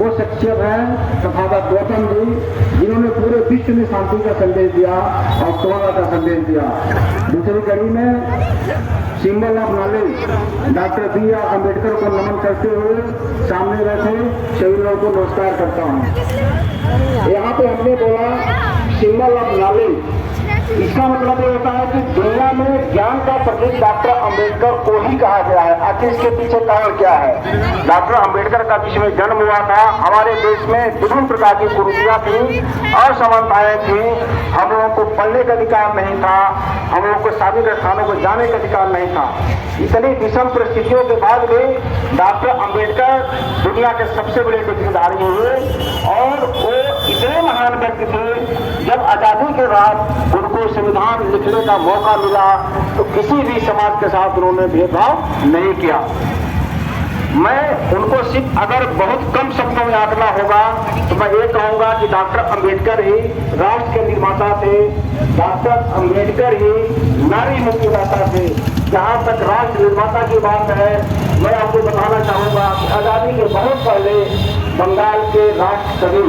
वो शख्सियत है तथागत गौतम जी, जिन्होंने पूरे विश्व में शांति का संदेश दिया और समानता का संदेश दिया। दूसरी कड़ी में symbol of knowledge doctor B.R. Ambedkar को नमन करते हुए सामने बैठे सभी लोगों को नमस्कार करता हूँ। यहाँ पे हमने बोला सिंबल ऑफ नॉलेज, इसका मतलब ये होता है कि दुनिया में ज्ञान का प्रतीक डॉक्टर अम्बेडकर को ही कहा गया है। आखिर इसके पीछे कारण क्या है? डॉक्टर अम्बेडकर का जिसमें जन्म हुआ था, हमारे देश में विभिन्न प्रकार की कुरीतियां थी, असमानताएं थी, हम लोगों को पढ़ने का अधिकार नहीं था, हम लोगों को सार्वजनिक स्थानों को जाने का अधिकार नहीं था। इतनी विषम परिस्थितियों के बाद भी डॉक्टर अम्बेडकर दुनिया के सबसे बड़े डिग्रीधारी हुए और वो इतने महान व्यक्ति थे। जब आजादी के बाद उनको संविधान लिखने का मौका मिला तो किसी भी समाज के साथ उन्होंने भेदभाव नहीं किया। मैं उनको सिर्फ अगर बहुत कम शब्दों में आंकना होगा तो मैं ये कहूँगा कि डॉक्टर अम्बेडकर ही राष्ट्र के निर्माता थे, डॉक्टर अम्बेडकर ही नारी मुक्तिदाता थे। जहाँ तक राष्ट्र निर्माता की बात है, मैं आपको बताना चाहूँगा कि आज़ादी के बहुत पहले बंगाल के राष्ट्र कवि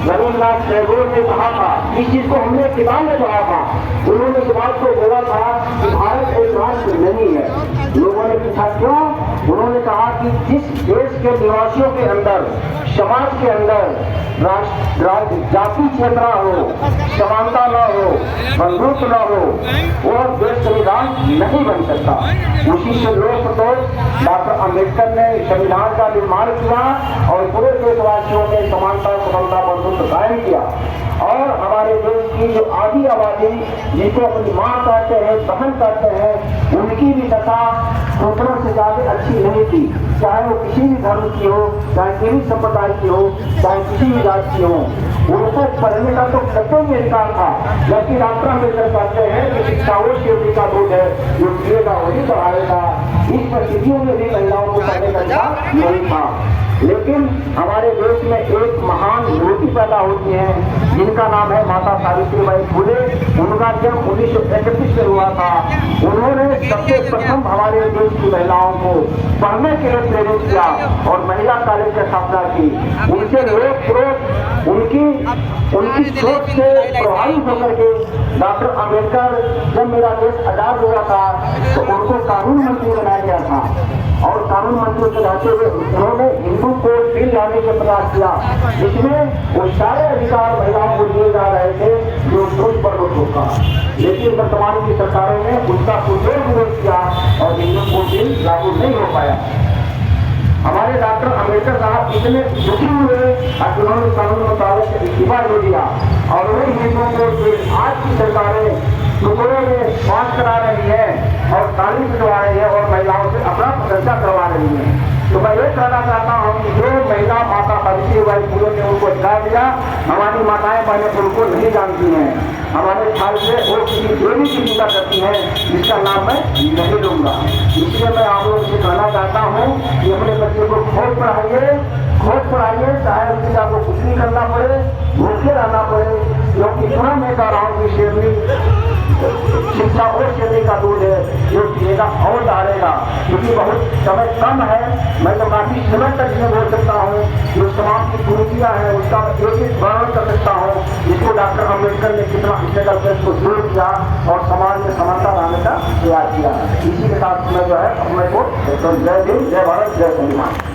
रविन्द्रनाथ टैगोर ने कहा था, इस चीज को हमने किताब में पढ़ा था, उन्होंने इस बात को बोला था कि भारत एक राष्ट्र नहीं है। लोगों ने पूछा क्यों? उन्होंने कहा कि जिस देश के निवासियों के अंदर, समाज के अंदर जाति चेतना हो, समानता न हो, बंधुत्व न हो, वह देश संविधान नहीं बन सकता। उसी से लोग डॉक्टर अम्बेडकर ने संविधान का निर्माण किया और पूरे देशवासियों में समानता, समानता, बंधुत्व कायम किया। और हमारे देश की जो आधी आबादी जिनको अपनी माँ कहते हैं, बहन कहते हैं, उनकी भी दशा दूसरों से ज्यादा अच्छी नहीं थी, चाहे वो किसी भी धर्म की हो, चाहे किसी संप्रदाय की हो, चाहे किसी भी जात की हो। उनको पढ़ने का तो सत्य में अधिकार था, जबकि डॉक्टर अम्बेडकर कहते हैं कि शिक्षा वो शिवजी का दूध है, जो पिएगा वही बढ़ाएगा। इस परिस्थितियों में भी महिलाओं को पढ़ने का अधिकार नहीं था। लेकिन हमारे देश में एक महान मूर्ति पैदा होती है जिनका नाम है माता सावित्रीबाई फुले। उनका जन्म 1931 में हुआ था। उन्होंने सबसे प्रथम हमारे देश की महिलाओं को पढ़ने के लिए प्रेरित किया और महिला कॉलेज की स्थापना की। उनसे लोग उनकी सोच से प्रभावित होकर के डॉक्टर अम्बेडकर, जब मेरा देश आजाद हुआ था तो उनको कानून मंत्री बनाया गया था और कानून मंत्री के रहते हुए उन्होंने हिंदू कोड बिल लाने का प्रयास किया, जिसमें वो सारे अधिकार महिलाओं को दिए जा रहे थे जो पुरुष वर्ग का। लेकिन वर्तमान की सरकारों ने उसका पुरजोर विरोध किया और हिंदू कोड बिल लागू नहीं हो पाया। हमारे डॉक्टर अम्बेडकर साहब इतने दुखी हुए और उन्होंने कानून मुताबिक इस्तीफा दे दिया और वही हिंदुओं को आज की सरकारें टुकड़ों में पास करा रही है और तालीम दिलवा रही है और महिलाओं से अपना प्रशंसा करवा रही है। तो मैं ये कहना चाहता हूँ कि जो महिला माता सावित्रीबाई फुले ने उनको अधिकार दिया, हमारी माताएं बहनें उनको नहीं जानती हैं। हमारे ख्याल से वो किसी देवी की पूजा करती हैं जिसका नाम मैं नहीं लूंगा। इसलिए मैं आप लोगों से कहना चाहता हूँ कि अपने बच्चे को खोज पढ़ाइए, चाहे उससे आपको कुछ नहीं करना पड़े, भूखे रहना पड़े, क्योंकि पुनः मैं कह रहा हूँ कि शिक्षा और शेरनी का दूध है, जो पिएगा और डालेगा। क्योंकि बहुत समय कम है, मैं तो काफी समय तक इसमें बोल सकता हूँ। जो समाज की कुरीतियां हैं उसका एक वर्णन कर सकता हूँ, जिसको डॉक्टर अम्बेडकर ने कितना स्ट्रगल से उसको दूर किया और समाज में समानता लाने का प्रयास किया। इसी के साथ मैं जो है अपने को जय हिंद, जय भारत, जय संविधान।